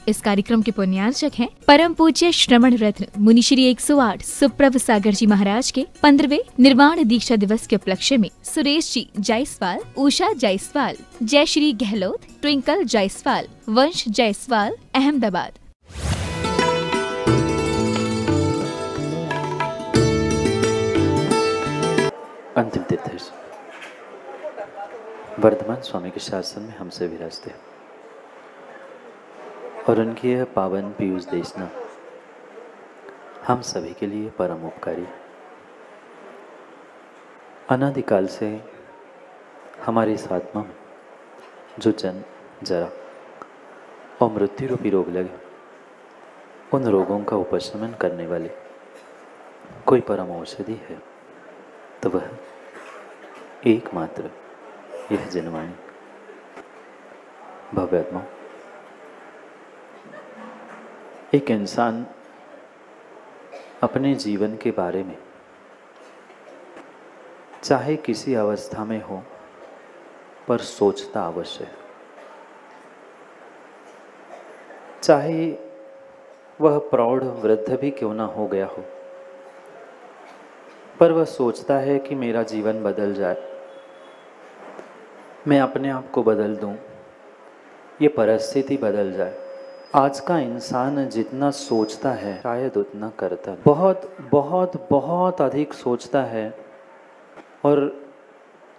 इस कार्यक्रम के पुण्यार्चक हैं परम पूज्य श्रवण रत्न मुनि श्री 108 सुप्रभ सागर जी महाराज के 15वें निर्वाण दीक्षा दिवस के उपलक्ष्य में सुरेश जी जायसवाल, उषा जायसवाल, जय श्री गहलोत, ट्विंकल जायसवाल, वंश जायसवाल, अहमदाबाद। अंतिम तीर्थ वर्धमान स्वामी के शासन में हमसे विराजते और उनकी यह पावन पीयूष देशना हम सभी के लिए परम उपकारी। अनादिकाल से हमारी इस आत्मा में जो जन्म, जरा और मृत्यु रूपी रोग लगे, उन रोगों का उपशमन करने वाली कोई परम औषधि है तो वह एकमात्र यह जनवाणी। भव्यात्मा, एक इंसान अपने जीवन के बारे में चाहे किसी अवस्था में हो पर सोचता अवश्य है। चाहे वह प्रौढ़ वृद्ध भी क्यों ना हो गया हो, पर वह सोचता है कि मेरा जीवन बदल जाए, मैं अपने आप को बदल दूं, ये परिस्थिति बदल जाए। आज का इंसान जितना सोचता है शायद उतना करता नहीं। बहुत बहुत बहुत अधिक सोचता है और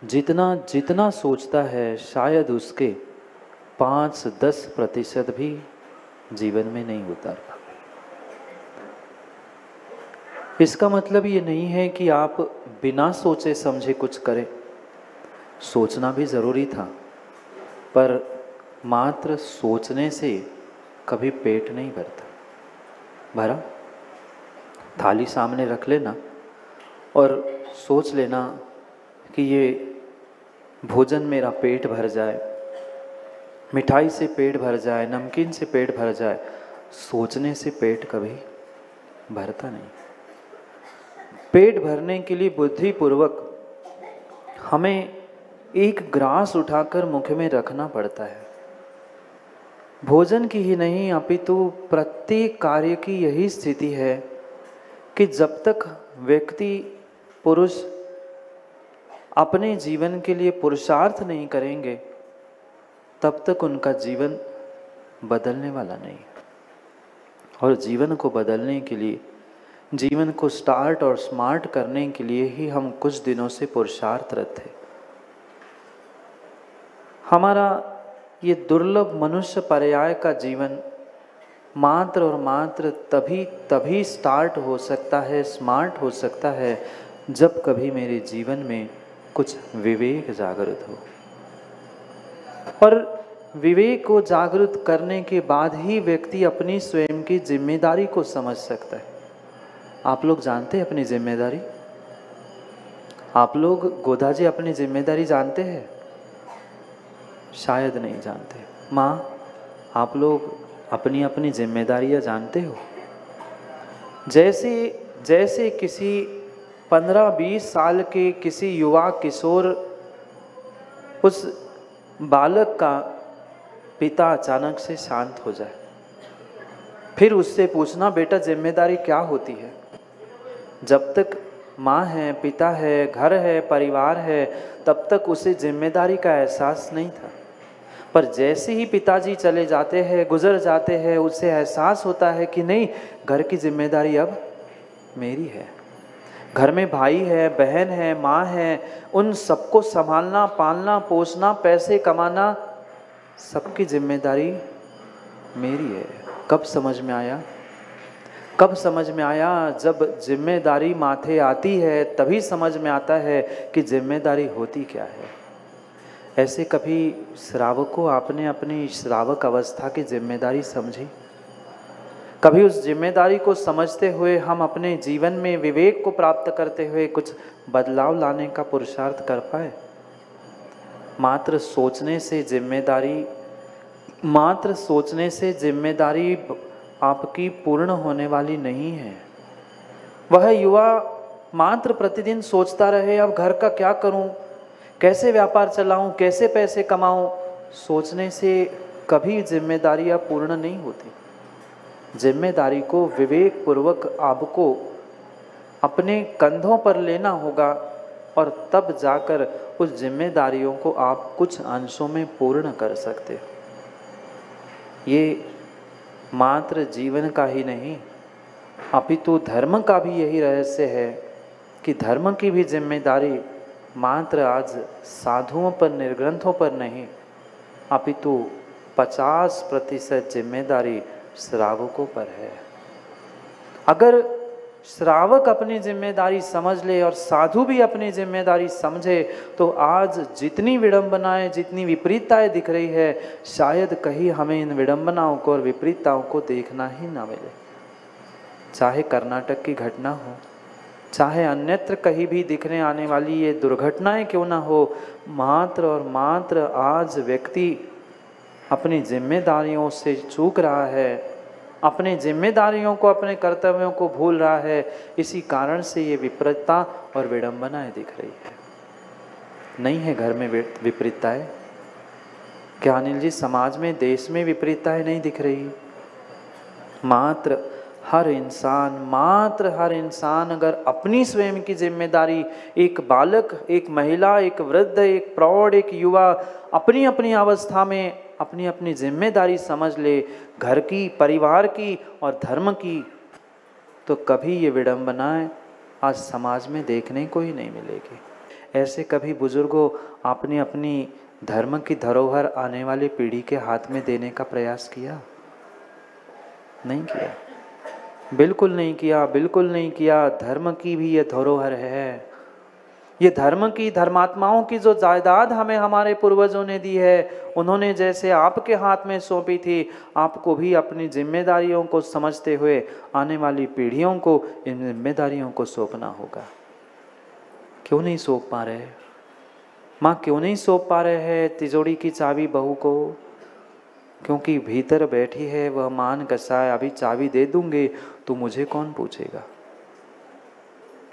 जितना जितना सोचता है शायद उसके 5-10% भी जीवन में नहीं उतार पाता। इसका मतलब ये नहीं है कि आप बिना सोचे समझे कुछ करें। सोचना भी ज़रूरी था, पर मात्र सोचने से कभी पेट नहीं भरता। भरा थाली सामने रख लेना और सोच लेना कि ये भोजन मेरा पेट भर जाए, मिठाई से पेट भर जाए, नमकीन से पेट भर जाए। सोचने से पेट कभी भरता नहीं। पेट भरने के लिए बुद्धिपूर्वक हमें एक ग्रास उठाकर मुख में रखना पड़ता है। भोजन की ही नहीं अपितु प्रत्येक कार्य की यही स्थिति है कि जब तक व्यक्ति पुरुष अपने जीवन के लिए पुरुषार्थ नहीं करेंगे तब तक उनका जीवन बदलने वाला नहीं। और जीवन को बदलने के लिए, जीवन को स्टार्ट और स्मार्ट करने के लिए ही हम कुछ दिनों से पुरुषार्थरत थे। हमारा ये दुर्लभ मनुष्य पर्याय का जीवन मात्र और मात्र तभी स्टार्ट हो सकता है, स्मार्ट हो सकता है, जब कभी मेरे जीवन में कुछ विवेक जागृत हो। और विवेक को जागृत करने के बाद ही व्यक्ति अपनी स्वयं की जिम्मेदारी को समझ सकता है। आप लोग जानते हैं अपनी जिम्मेदारी? आप लोग गोदा जी अपनी जिम्मेदारी जानते हैं? शायद नहीं जानते। माँ, आप लोग अपनी अपनी जिम्मेदारियाँ जानते हो? जैसे किसी 15-20 साल के किसी युवा किशोर उस बालक का पिता अचानक से शांत हो जाए, फिर उससे पूछना, बेटा जिम्मेदारी क्या होती है? जब तक माँ है, पिता है, घर है, परिवार है, तब तक उसे जिम्मेदारी का एहसास नहीं था। पर जैसे ही पिताजी चले जाते हैं, गुजर जाते हैं, उसे एहसास होता है कि नहीं, घर की जिम्मेदारी अब मेरी है। घर में भाई है, बहन है, माँ है, उन सबको संभालना, पालना, पोसना, पैसे कमाना, सबकी जिम्मेदारी मेरी है। कब समझ में आया? कब समझ में आया? जब जिम्मेदारी माथे आती है तभी समझ में आता है कि जिम्मेदारी होती क्या है। ऐसे कभी श्रावकों आपने अपनी श्रावक अवस्था की जिम्मेदारी समझी? कभी उस जिम्मेदारी को समझते हुए हम अपने जीवन में विवेक को प्राप्त करते हुए कुछ बदलाव लाने का पुरुषार्थ कर पाए? मात्र सोचने से जिम्मेदारी आपकी पूर्ण होने वाली नहीं है। वह युवा मात्र प्रतिदिन सोचता रहे, अब घर का क्या करूं, कैसे व्यापार चलाऊं, कैसे पैसे कमाऊं। सोचने से कभी जिम्मेदारियां पूर्ण नहीं होती। जिम्मेदारी को विवेक पूर्वक आपको अपने कंधों पर लेना होगा और तब जाकर उस जिम्मेदारियों को आप कुछ अंशों में पूर्ण कर सकते हो। ये मात्र जीवन का ही नहीं अपितु धर्म का भी यही रहस्य है कि धर्म की भी जिम्मेदारी मात्र आज साधुओं पर निर्ग्रंथों पर नहीं अपितु 50% जिम्मेदारी श्रावकों पर है। अगर श्रावक अपनी जिम्मेदारी समझ ले और साधु भी अपनी जिम्मेदारी समझे तो आज जितनी विडंबनाएं जितनी विपरीतताएं दिख रही है शायद कहीं हमें इन विडंबनाओं को और विपरीतताओं को देखना ही ना मिले। चाहे कर्नाटक की घटना हो, चाहे अन्यत्र कहीं भी दिखने आने वाली ये दुर्घटनाएं क्यों ना हो, मात्र और मात्र आज व्यक्ति अपनी जिम्मेदारियों से चूक रहा है, अपनी जिम्मेदारियों को अपने कर्तव्यों को भूल रहा है। इसी कारण से ये विपरीतता और विडंबनाएं दिख रही है। नहीं है घर में विपरीतताएं? क्या अनिल जी समाज में देश में विपरीतताएं नहीं दिख रही? मात्र हर इंसान अगर अपनी स्वयं की जिम्मेदारी, एक बालक, एक महिला, एक वृद्ध, एक प्रौढ़, एक युवा अपनी अपनी अवस्था में अपनी अपनी जिम्मेदारी समझ ले, घर की, परिवार की और धर्म की, तो कभी ये विडंबनाएं आज समाज में देखने को ही नहीं मिलेगी। ऐसे कभी बुजुर्गों आपने अपनी धर्म की धरोहर आने वाली पीढ़ी के हाथ में देने का प्रयास किया? नहीं किया, बिल्कुल नहीं किया, बिल्कुल नहीं किया। धर्म की भी ये धरोहर है। ये धर्म की, धर्मात्माओं की जो जायदाद हमें हमारे पूर्वजों ने दी है, उन्होंने जैसे आपके हाथ में सौंपी थी, आपको भी अपनी जिम्मेदारियों को समझते हुए आने वाली पीढ़ियों को इन जिम्मेदारियों को सौंपना होगा। क्यों नहीं सौंप पा रहे? माँ क्यों नहीं सौंप पा रहे हैं तिजोरी की चाबी बहू को? क्योंकि भीतर बैठी है वह मान कसाय, अभी चाबी दे दूंगे तो मुझे कौन पूछेगा।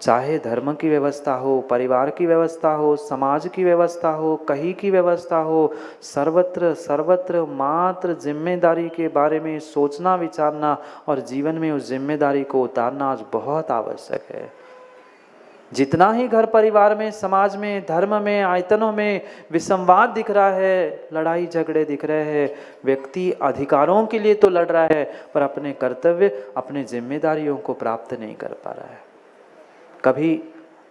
चाहे धर्म की व्यवस्था हो, परिवार की व्यवस्था हो, समाज की व्यवस्था हो, कहीं की व्यवस्था हो, सर्वत्र सर्वत्र मात्र जिम्मेदारी के बारे में सोचना विचारना और जीवन में उस जिम्मेदारी को उतारना आज बहुत आवश्यक है। जितना ही घर परिवार में, समाज में, धर्म में, आयतनों में विसंवाद दिख रहा है, लड़ाई झगड़े दिख रहे हैं, व्यक्ति अधिकारों के लिए तो लड़ रहा है पर अपने कर्तव्य, अपने जिम्मेदारियों को प्राप्त नहीं कर पा रहा है। कभी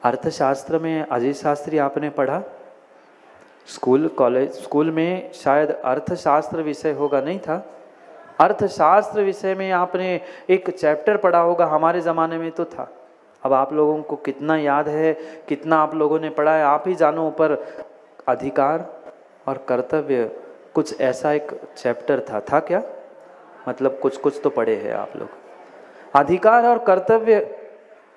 अर्थशास्त्र में अजय शास्त्री आपने पढ़ा? स्कूल में शायद अर्थशास्त्र विषय होगा, नहीं था? अर्थशास्त्र विषय में आपने एक चैप्टर पढ़ा होगा, हमारे ज़माने में तो था। अब आप लोगों को कितना याद है, कितना आप लोगों ने पढ़ा है, आप ही जानो। पर अधिकार और कर्तव्य कुछ ऐसा एक चैप्टर था क्या? मतलब कुछ तो पढ़े हैं आप लोग। अधिकार और कर्तव्य,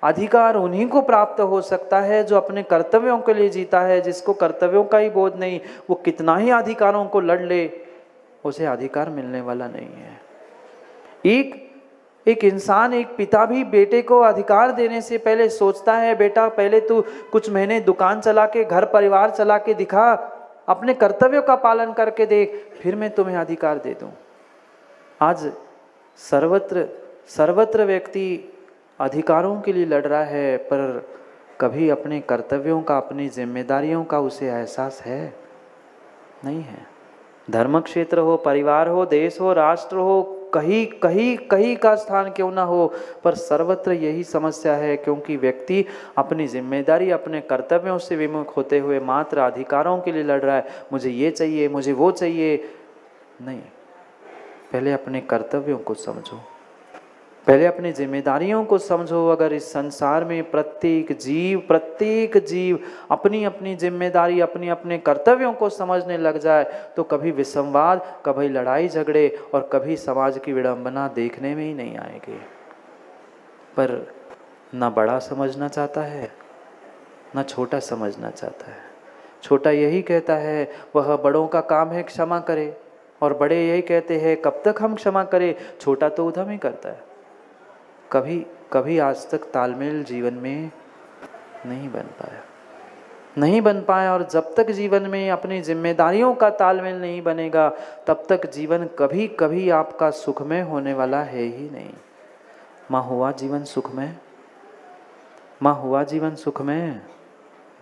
अधिकार उन्हीं को प्राप्त हो सकता है जो अपने कर्तव्यों के लिए जीता है। जिसको कर्तव्यों का ही बोध नहीं, वो कितना ही अधिकारों को लड़ ले, उसे अधिकार मिलने वाला नहीं है। एक इंसान, एक पिता भी बेटे को अधिकार देने से पहले सोचता है, बेटा पहले तू कुछ महीने दुकान चला के, घर परिवार चला के दिखा, अपने कर्तव्यों का पालन करके देख, फिर मैं तुम्हें अधिकार दे दूं। आज सर्वत्र व्यक्ति अधिकारों के लिए लड़ रहा है, पर कभी अपने कर्तव्यों का, अपनी जिम्मेदारियों का उसे एहसास है? नहीं है। धर्म क्षेत्र हो, परिवार हो, देश हो, राष्ट्र हो, कहीं का स्थान क्यों ना हो, पर सर्वत्र यही समस्या है। क्योंकि व्यक्ति अपनी जिम्मेदारी, अपने कर्तव्यों से विमुख होते हुए मात्र अधिकारों के लिए लड़ रहा है। मुझे ये चाहिए, मुझे वो चाहिए। नहीं, पहले अपने कर्तव्यों को समझो, पहले अपनी जिम्मेदारियों को समझो। अगर इस संसार में प्रत्येक जीव अपनी अपनी जिम्मेदारी, अपने अपने कर्तव्यों को समझने लग जाए तो कभी विसंवाद, कभी लड़ाई झगड़े और कभी समाज की विडंबना देखने में ही नहीं आएगी। पर ना बड़ा समझना चाहता है, ना छोटा समझना चाहता है। छोटा यही कहता है वह बड़ों का काम है क्षमा करे, और बड़े यही कहते हैं कब तक हम क्षमा करें। छोटा तो उधम ही करता है। कभी आज तक तालमेल जीवन में नहीं बन पाया। नहीं बन पाया, और जब तक जीवन में अपनी जिम्मेदारियों का तालमेल नहीं बनेगा तब तक जीवन कभी कभी आपका सुखमय होने वाला है ही नहीं। माँ हुआ जीवन सुखमय? माँ हुआ जीवन सुखमय?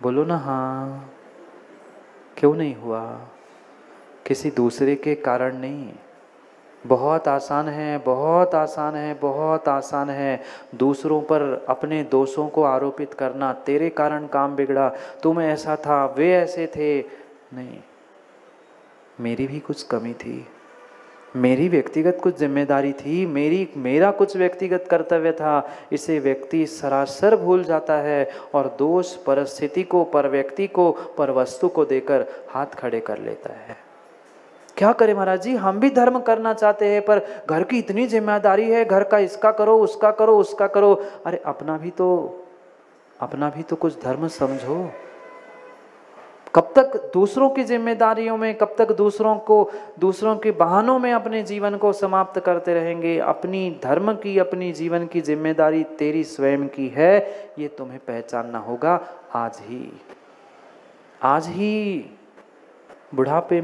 बोलो ना हाँ। क्यों नहीं हुआ? किसी दूसरे के कारण नहीं। बहुत आसान है, बहुत आसान है, बहुत आसान है दूसरों पर अपने दोषों को आरोपित करना। तेरे कारण काम बिगड़ा, तुम ऐसा था, वे ऐसे थे। नहीं, मेरी भी कुछ कमी थी, मेरी व्यक्तिगत कुछ जिम्मेदारी थी, मेरा कुछ व्यक्तिगत कर्तव्य था। इसे व्यक्ति सरासर भूल जाता है और दोष परिस्थिति को, पर व्यक्ति को, पर वस्तु को देकर हाथ खड़े कर लेता है। क्या करें महाराज जी, हम भी धर्म करना चाहते हैं पर घर की इतनी जिम्मेदारी है, घर का इसका करो, उसका करो, उसका करो। अरे अपना भी तो कुछ धर्म समझो। कब तक दूसरों की जिम्मेदारियों में, कब तक दूसरों के बहानों में अपने जीवन को समाप्त करते रहेंगे? अपनी धर्म की, अपनी जीवन की जिम्मेदारी तेरी स्वयं की है, ये तुम्हें पहचानना होगा आज ही। बुढ़ापे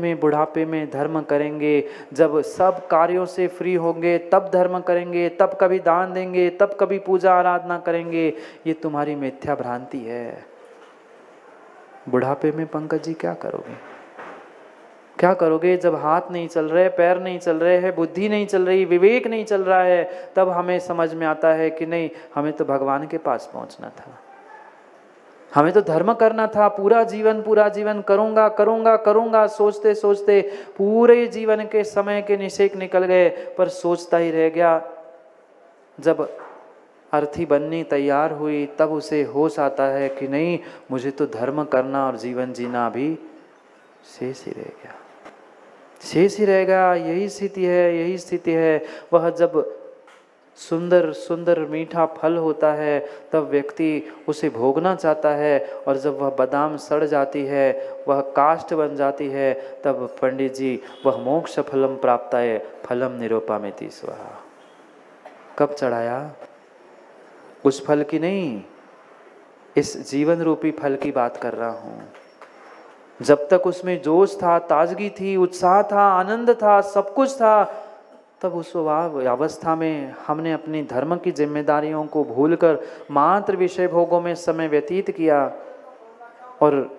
में धर्म करेंगे, जब सब कार्यों से फ्री होंगे तब धर्म करेंगे, तब कभी दान देंगे, तब कभी पूजा आराधना करेंगे। ये तुम्हारी मिथ्या भ्रांति है। बुढ़ापे में पंकज जी क्या करोगे? जब हाथ नहीं चल रहे, पैर नहीं चल रहे हैं, बुद्धि नहीं चल रही, विवेक नहीं चल रहा है, तब हमें समझ में आता है कि नहीं, हमें तो भगवान के पास पहुंचना था, हमें तो धर्म करना था। पूरा जीवन करूंगा सोचते सोचते पूरे जीवन के समय के निषेक निकल गए, पर सोचता ही रह गया। जब अर्थी बननी तैयार हुई तब उसे होश आता है कि नहीं, मुझे तो धर्म करना और जीवन जीना भी शेष ही रह गया। यही स्थिति है। वह जब सुंदर मीठा फल होता है तब व्यक्ति उसे भोगना चाहता है, और जब वह बादाम सड़ जाती है, वह काष्ठ बन जाती है, तब पंडित जी वह मोक्ष फलम प्राप्ताय फलम निरूपामिति स्वाहा। कब चढ़ाया? उस फल की नहीं, इस जीवन रूपी फल की बात कर रहा हूं। जब तक उसमें जोश था, ताजगी थी, उत्साह था, आनंद था, सब कुछ था, तब उस अवस्था में हमने अपनी धर्म की जिम्मेदारियों को भूलकर मात्र विषय भोगों में समय व्यतीत किया, और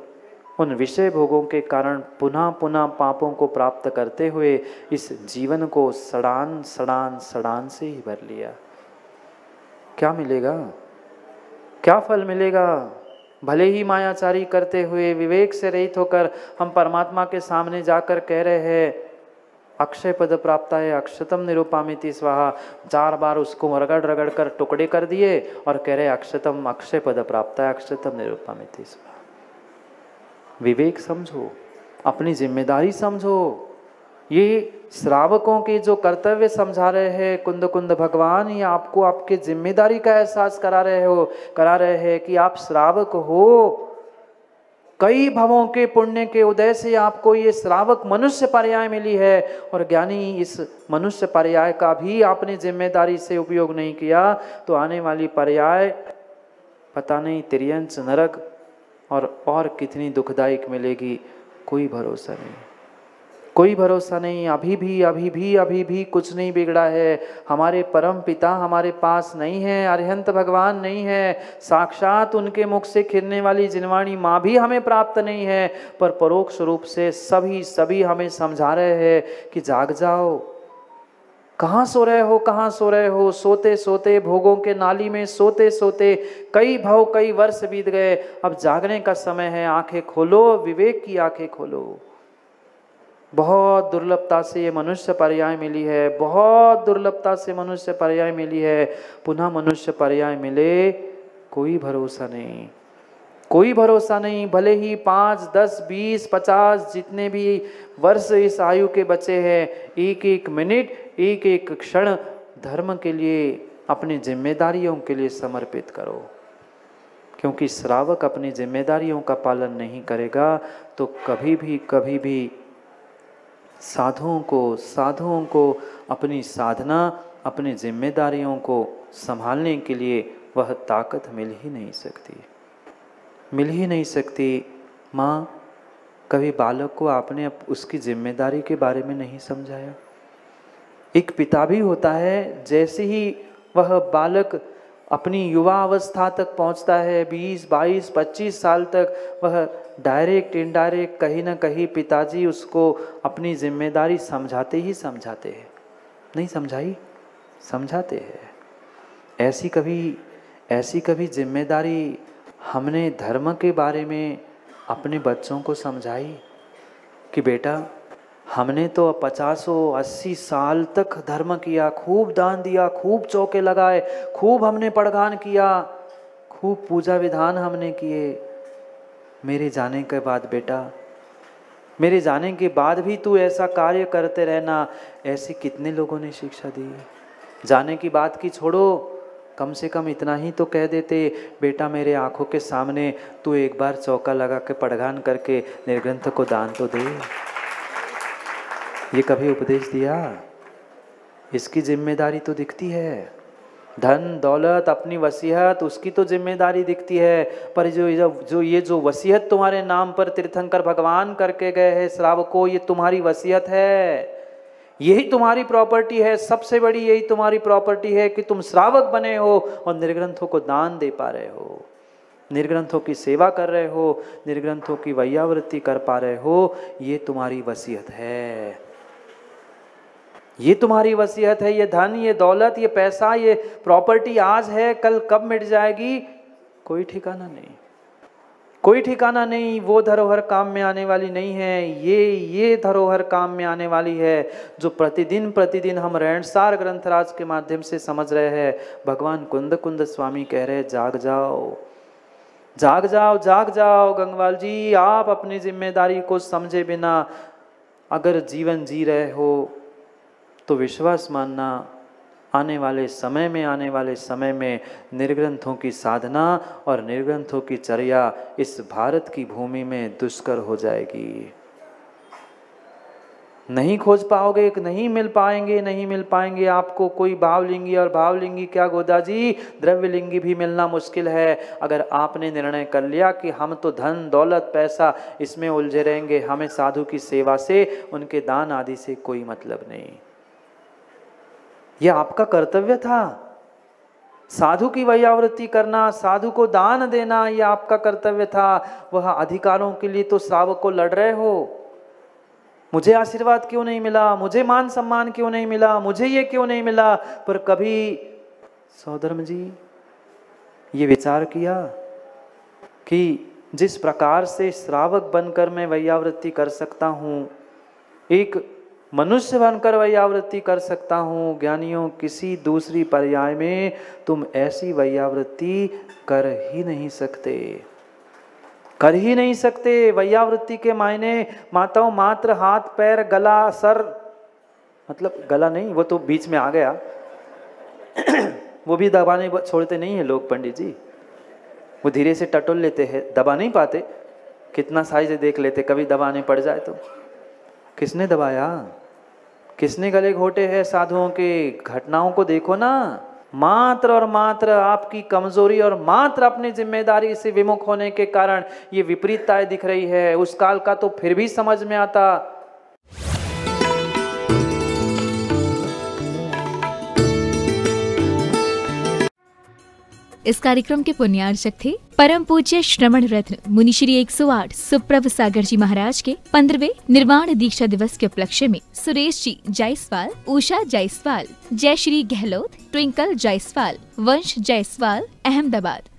उन विषय भोगों के कारण पुनः पापों को प्राप्त करते हुए इस जीवन को सड़ान से ही भर लिया। क्या मिलेगा? क्या फल मिलेगा? भले ही मायाचारी करते हुए, विवेक से रहित होकर हम परमात्मा के सामने जाकर कह रहे हैं अक्षय पद प्राप्त है, अक्षतम निरूपामिति स्वाहा। 4 बार उसको रगड़ कर टुकड़े कर दिए और कह रहे अक्षय पद प्राप्त है, अक्षतम निरूपामिति स्वाहा। विवेक समझो, अपनी जिम्मेदारी समझो। ये श्रावकों के जो कर्तव्य समझा रहे हैं कुंद भगवान, ये आपको आपके जिम्मेदारी का एहसास करा रहे हैं कि आप श्रावक हो। कई भवों के पुण्य के उदय से आपको ये श्रावक मनुष्य पर्याय मिली है, और ज्ञानी इस मनुष्य पर्याय का भी आपने जिम्मेदारी से उपयोग नहीं किया तो आने वाली पर्याय पता नहीं तिर्यंच, नरक और कितनी दुखदायक मिलेगी, कोई भरोसा नहीं। अभी भी कुछ नहीं बिगड़ा है। हमारे परम पिता हमारे पास नहीं है, अरिहंत भगवान नहीं है, साक्षात उनके मुख से खिलने वाली जिनवाणी माँ भी हमें प्राप्त नहीं है, पर परोक्ष रूप से सभी हमें समझा रहे हैं कि जाग जाओ। कहाँ सो रहे हो? सोते सोते भोगों के नाली में सोते कई वर्ष बीत गए। अब जागने का समय है। आंखें खोलो, विवेक की आंखें खोलो। बहुत दुर्लभता से ये मनुष्य पर्याय मिली है, पुनः मनुष्य पर्याय मिले कोई भरोसा नहीं। भले ही 5, 10, 20, 50 जितने भी वर्ष इस आयु के बचे हैं, एक मिनट, एक क्षण धर्म के लिए, अपनी जिम्मेदारियों के लिए समर्पित करो। क्योंकि श्रावक अपनी जिम्मेदारियों का पालन नहीं करेगा तो कभी भी साधुओं को अपनी साधना, अपनी जिम्मेदारियों को संभालने के लिए वह ताकत मिल ही नहीं सकती। माँ, कभी बालक को आपने उसकी जिम्मेदारी के बारे में नहीं समझाया। एक पिता भी होता है, जैसे ही वह बालक अपनी युवा अवस्था तक पहुंचता है, 20, 22, 25 साल तक, वह डायरेक्ट इनडायरेक्ट कहीं ना कहीं पिताजी उसको अपनी जिम्मेदारी समझाते ही समझाते हैं। नहीं समझाई? समझाते हैं। ऐसी कभी जिम्मेदारी हमने धर्म के बारे में अपने बच्चों को समझाई कि बेटा, हमने तो 50-80 साल तक धर्म किया, खूब दान दिया, खूब चौके लगाए, खूब हमने पड़गान किया, खूब पूजा विधान हमने किए। मेरे जाने के बाद बेटा, मेरे जाने के बाद भी तू ऐसा कार्य करते रहना। ऐसे कितने लोगों ने शिक्षा दी। जाने की बात की छोड़ो, कम से कम इतना ही तो कह देते, बेटा मेरे आंखों के सामने तू एक बार चौका लगा के पड़गान करके निर्ग्रंथ को दान तो दे। ये कभी उपदेश दिया? इसकी जिम्मेदारी तो दिखती है। धन दौलत अपनी वसीयत, उसकी तो जिम्मेदारी दिखती है, पर जो वसीयत तुम्हारे नाम पर तीर्थंकर भगवान करके गए हैं श्रावकों, ये तुम्हारी वसीयत है, यही तुम्हारी प्रॉपर्टी है। सबसे बड़ी यही तुम्हारी प्रॉपर्टी है कि तुम श्रावक बने हो और निर्ग्रंथों को दान दे पा रहे हो, निर्ग्रंथों की सेवा कर रहे हो, निर्ग्रंथों की वैयावृत्ति कर पा रहे हो। ये तुम्हारी वसीयत है, ये तुम्हारी वसीयत है। ये धन, ये दौलत, ये पैसा, ये प्रॉपर्टी आज है, कल कब मिट जाएगी कोई ठिकाना नहीं, कोई ठिकाना नहीं। वो धरोहर काम में आने वाली नहीं है, ये धरोहर काम में आने वाली है, जो प्रतिदिन हम रहनसार ग्रंथराज के माध्यम से समझ रहे हैं। भगवान कुंद स्वामी कह रहे, जाग जाओ, जाग जाओ, जाग जाओ। गंगवाल जी, आप अपनी जिम्मेदारी को समझे बिना अगर जीवन जी रहे हो तो विश्वास मानना, आने वाले समय में निर्ग्रंथों की साधना और निर्ग्रंथों की चर्या इस भारत की भूमि में दुष्कर हो जाएगी। नहीं खोज पाओगे, नहीं मिल पाएंगे आपको कोई भावलिंगी। और भावलिंगी क्या गोदा जी, द्रव्यलिंगी भी मिलना मुश्किल है। अगर आपने निर्णय कर लिया कि हम तो धन दौलत पैसा इसमें उलझे रहेंगे, हमें साधु की सेवा से, उनके दान आदि से कोई मतलब नहीं। यह आपका कर्तव्य था, साधु की वैयावृत्ति करना, साधु को दान देना, यह आपका कर्तव्य था। वह अधिकारों के लिए तो श्रावक को लड़ रहे हो, मुझे आशीर्वाद क्यों नहीं मिला, मुझे मान सम्मान क्यों नहीं मिला, मुझे ये क्यों नहीं मिला। पर कभी सौधर्म जी ये विचार किया कि जिस प्रकार से श्रावक बनकर मैं वैयावृत्ति कर सकता हूँ, एक मनुष्य बनकर वैयावृत्ति कर सकता हूँ, ज्ञानियों किसी दूसरी पर्याय में तुम ऐसी वैयावृत्ति कर ही नहीं सकते। वैयावृत्ति के मायने माताओं मात्र हाथ पैर गला सर, मतलब गला नहीं, वो तो बीच में आ गया वो भी दबाने छोड़ते नहीं है लोग पंडित जी, वो धीरे से टटोल लेते हैं, दबा नहीं पाते, कितना साइज देख लेते, कभी दबाने पड़ जाए तो। किसने दबाया, किसने गले घोटे हैं साधुओं के? घटनाओं को देखो ना, मात्र और मात्र आपकी कमजोरी और मात्र अपनी जिम्मेदारी से विमुख होने के कारण ये विपरीतताएं दिख रही है। उस काल का तो फिर भी समझ में आता। इस कार्यक्रम के पुण्यार्चक थे परम पूज्य श्रवण रत्न मुनिश्री 108 सुप्रभ सागर जी महाराज के 15वें निर्वाण दीक्षा दिवस के उपलक्ष्य में सुरेश जी जायसवाल, उषा जायसवाल, जय श्री गहलोत, ट्विंकल जायसवाल, वंश जायसवाल, अहमदाबाद।